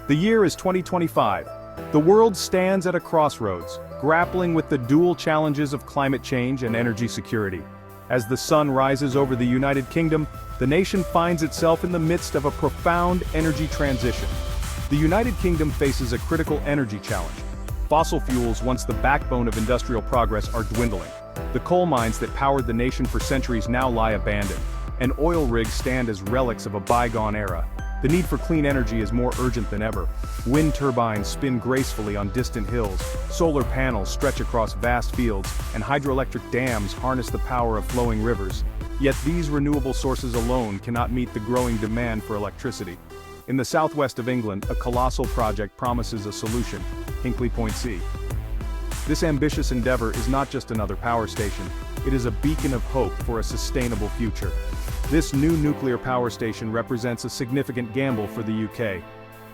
The year is 2025. The world stands at a crossroads, grappling with the dual challenges of climate change and energy security. As the sun rises over the United Kingdom, the nation finds itself in the midst of a profound energy transition. The United Kingdom faces a critical energy challenge. Fossil fuels, once the backbone of industrial progress, are dwindling. The coal mines that powered the nation for centuries now lie abandoned, and oil rigs stand as relics of a bygone era. The need for clean energy is more urgent than ever. Wind turbines spin gracefully on distant hills, solar panels stretch across vast fields, and hydroelectric dams harness the power of flowing rivers. Yet these renewable sources alone cannot meet the growing demand for electricity. In the southwest of England, a colossal project promises a solution: Hinkley Point C. This ambitious endeavor is not just another power station, it is a beacon of hope for a sustainable future. This new nuclear power station represents a significant gamble for the UK.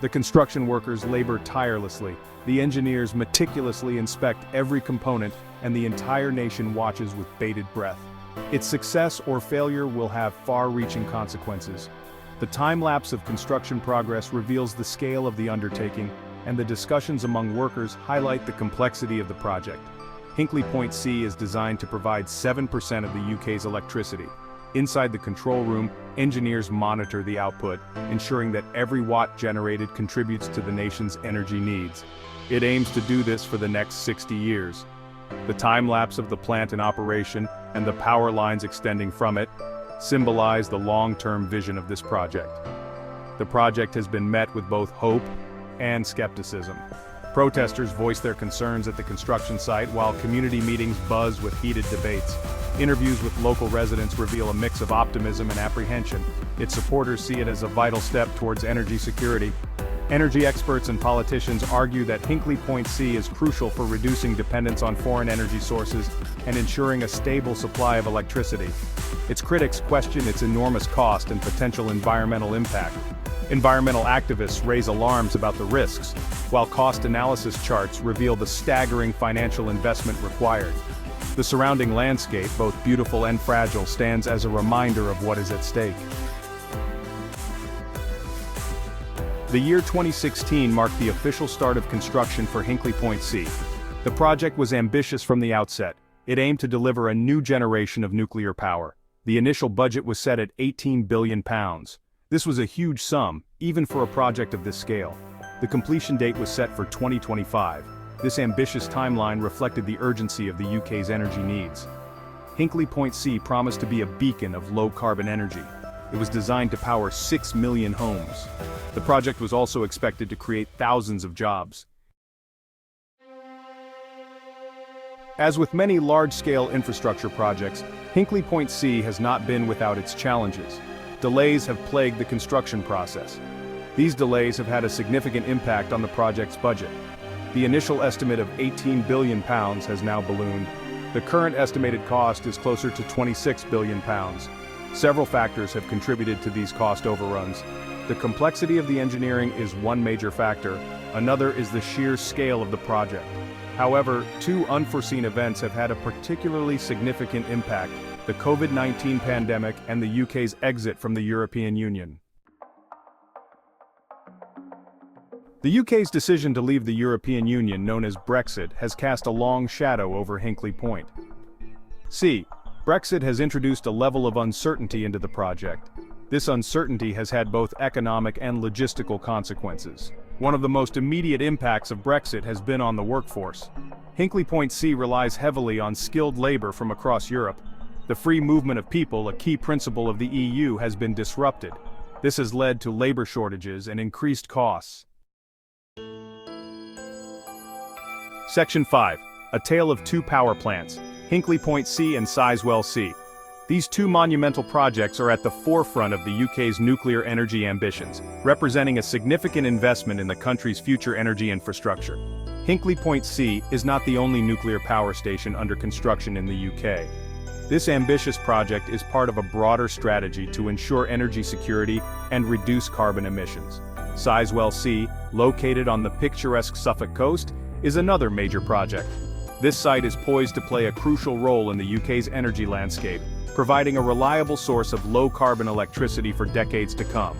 The construction workers labor tirelessly, the engineers meticulously inspect every component, and the entire nation watches with bated breath. Its success or failure will have far-reaching consequences. The time-lapse of construction progress reveals the scale of the undertaking, and the discussions among workers highlight the complexity of the project. Hinkley Point C is designed to provide 7% of the UK's electricity. Inside the control room, engineers monitor the output, ensuring that every watt generated contributes to the nation's energy needs. It aims to do this for the next 60 years. The time-lapse of the plant in operation and the power lines extending from it symbolize the long-term vision of this project. The project has been met with both hope and skepticism. Protesters voice their concerns at the construction site while community meetings buzz with heated debates. Interviews with local residents reveal a mix of optimism and apprehension. Its supporters see it as a vital step towards energy security. Energy experts and politicians argue that Hinkley Point C is crucial for reducing dependence on foreign energy sources and ensuring a stable supply of electricity. Its critics question its enormous cost and potential environmental impact. Environmental activists raise alarms about the risks, while cost analysis charts reveal the staggering financial investment required. The surrounding landscape, both beautiful and fragile, stands as a reminder of what is at stake. The year 2016 marked the official start of construction for Hinkley Point C. The project was ambitious from the outset. It aimed to deliver a new generation of nuclear power. The initial budget was set at £18 billion. This was a huge sum, even for a project of this scale. The completion date was set for 2025. This ambitious timeline reflected the urgency of the UK's energy needs. Hinkley Point C promised to be a beacon of low-carbon energy. It was designed to power 6 million homes. The project was also expected to create thousands of jobs. As with many large-scale infrastructure projects, Hinkley Point C has not been without its challenges. Delays have plagued the construction process. These delays have had a significant impact on the project's budget. The initial estimate of £18 billion has now ballooned. The current estimated cost is closer to £26 billion. Several factors have contributed to these cost overruns. The complexity of the engineering is one major factor. Another is the sheer scale of the project. However, two unforeseen events have had a particularly significant impact: the COVID-19 pandemic and the UK's exit from the European Union. The UK's decision to leave the European Union, known as Brexit, has cast a long shadow over Hinkley Point C. Brexit has introduced a level of uncertainty into the project. This uncertainty has had both economic and logistical consequences. One of the most immediate impacts of Brexit has been on the workforce. Hinkley Point C relies heavily on skilled labor from across Europe. The free movement of people, a key principle of the EU, has been disrupted. This has led to labor shortages and increased costs. Section 5. A Tale of Two Power Plants, Hinkley Point C and Sizewell C. These two monumental projects are at the forefront of the UK's nuclear energy ambitions, representing a significant investment in the country's future energy infrastructure. Hinkley Point C is not the only nuclear power station under construction in the UK. This ambitious project is part of a broader strategy to ensure energy security and reduce carbon emissions. Sizewell C, located on the picturesque Suffolk coast, is another major project. This site is poised to play a crucial role in the UK's energy landscape, providing a reliable source of low-carbon electricity for decades to come.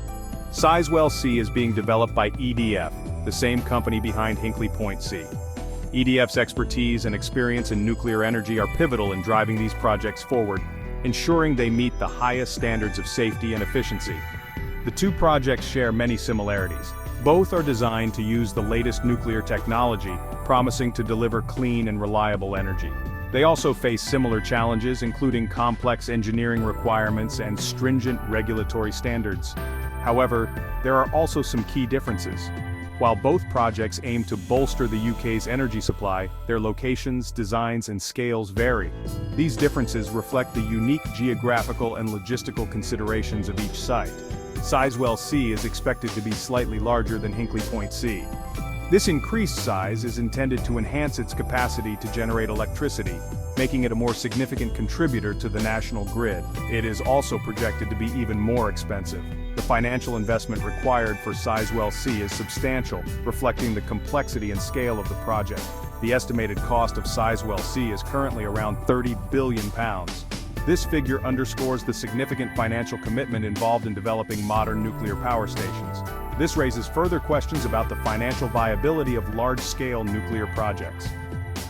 Sizewell C is being developed by EDF, the same company behind Hinkley Point C. EDF's expertise and experience in nuclear energy are pivotal in driving these projects forward, ensuring they meet the highest standards of safety and efficiency. The two projects share many similarities. Both are designed to use the latest nuclear technology, promising to deliver clean and reliable energy. They also face similar challenges, including complex engineering requirements and stringent regulatory standards. However, there are also some key differences. While both projects aim to bolster the UK's energy supply, their locations, designs, and scales vary. These differences reflect the unique geographical and logistical considerations of each site. Sizewell C is expected to be slightly larger than Hinkley Point C. This increased size is intended to enhance its capacity to generate electricity, making it a more significant contributor to the national grid. It is also projected to be even more expensive. The financial investment required for Sizewell C is substantial, reflecting the complexity and scale of the project. The estimated cost of Sizewell C is currently around £30 billion. This figure underscores the significant financial commitment involved in developing modern nuclear power stations. This raises further questions about the financial viability of large-scale nuclear projects.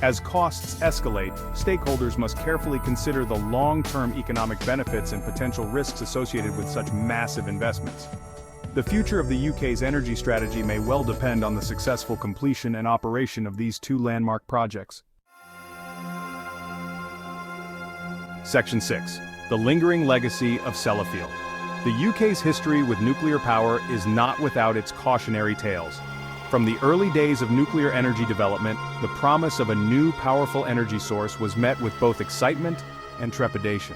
As costs escalate, stakeholders must carefully consider the long-term economic benefits and potential risks associated with such massive investments. The future of the UK's energy strategy may well depend on the successful completion and operation of these two landmark projects. Section 6. The lingering legacy of Sellafield. The UK's history with nuclear power is not without its cautionary tales. From the early days of nuclear energy development, the promise of a new powerful energy source was met with both excitement and trepidation.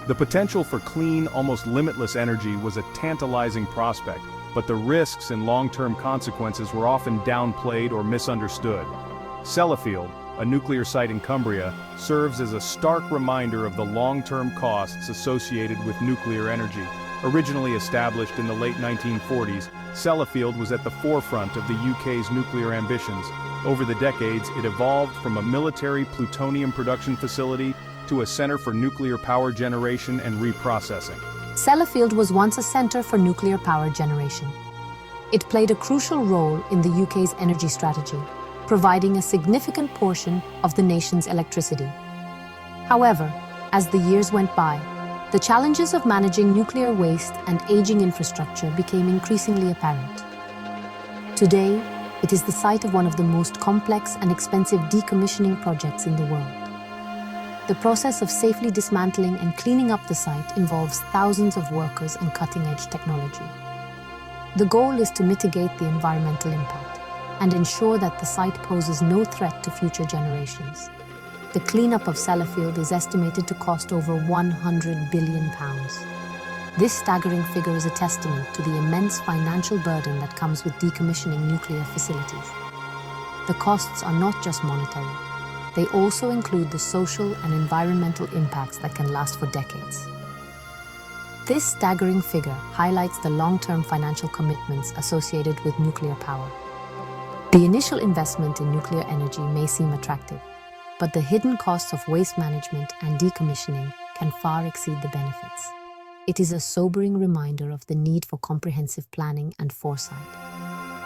The potential for clean, almost limitless energy was a tantalizing prospect, but the risks and long-term consequences were often downplayed or misunderstood. Sellafield, a nuclear site in Cumbria, serves as a stark reminder of the long-term costs associated with nuclear energy. Originally established in the late 1940s, Sellafield was at the forefront of the UK's nuclear ambitions. Over the decades, it evolved from a military plutonium production facility to a centre for nuclear power generation and reprocessing. Sellafield was once a centre for nuclear power generation. It played a crucial role in the UK's energy strategy, providing a significant portion of the nation's electricity. However, as the years went by, the challenges of managing nuclear waste and aging infrastructure became increasingly apparent. Today, it is the site of one of the most complex and expensive decommissioning projects in the world. The process of safely dismantling and cleaning up the site involves thousands of workers and cutting-edge technology. The goal is to mitigate the environmental impact and ensure that the site poses no threat to future generations. The cleanup of Sellafield is estimated to cost over £100 billion. This staggering figure is a testament to the immense financial burden that comes with decommissioning nuclear facilities. The costs are not just monetary. They also include the social and environmental impacts that can last for decades. This staggering figure highlights the long-term financial commitments associated with nuclear power. The initial investment in nuclear energy may seem attractive, but the hidden costs of waste management and decommissioning can far exceed the benefits. It is a sobering reminder of the need for comprehensive planning and foresight.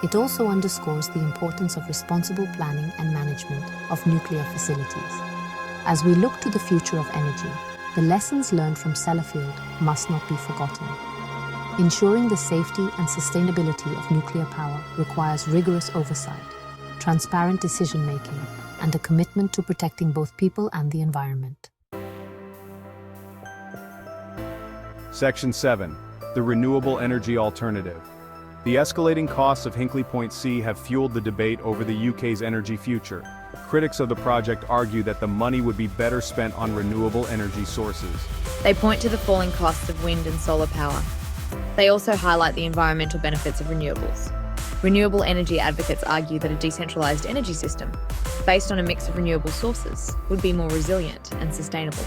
It also underscores the importance of responsible planning and management of nuclear facilities. As we look to the future of energy, the lessons learned from Sellafield must not be forgotten. Ensuring the safety and sustainability of nuclear power requires rigorous oversight, transparent decision-making, and a commitment to protecting both people and the environment. Section 7. The renewable energy alternative. The escalating costs of Hinkley Point C have fueled the debate over the UK's energy future. Critics of the project argue that the money would be better spent on renewable energy sources. They point to the falling costs of wind and solar power. They also highlight the environmental benefits of renewables. Renewable energy advocates argue that a decentralised energy system, based on a mix of renewable sources, would be more resilient and sustainable.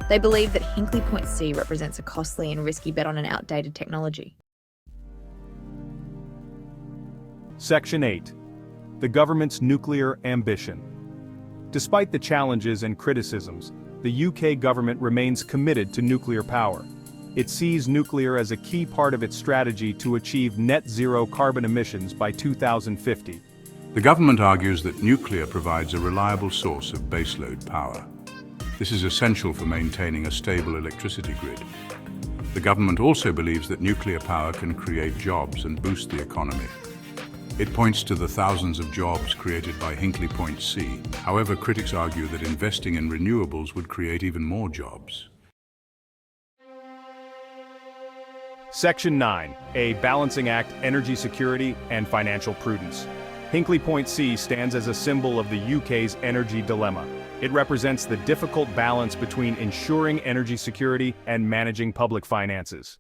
They believe that Hinkley Point C represents a costly and risky bet on an outdated technology. Section 8. The government's nuclear ambition. Despite the challenges and criticisms, the UK government remains committed to nuclear power. It sees nuclear as a key part of its strategy to achieve net zero carbon emissions by 2050. The government argues that nuclear provides a reliable source of baseload power. This is essential for maintaining a stable electricity grid. The government also believes that nuclear power can create jobs and boost the economy. It points to the thousands of jobs created by Hinkley Point C. However, critics argue that investing in renewables would create even more jobs. Section 9, a balancing act, energy security and financial prudence. Hinkley Point C stands as a symbol of the UK's energy dilemma. It represents the difficult balance between ensuring energy security and managing public finances.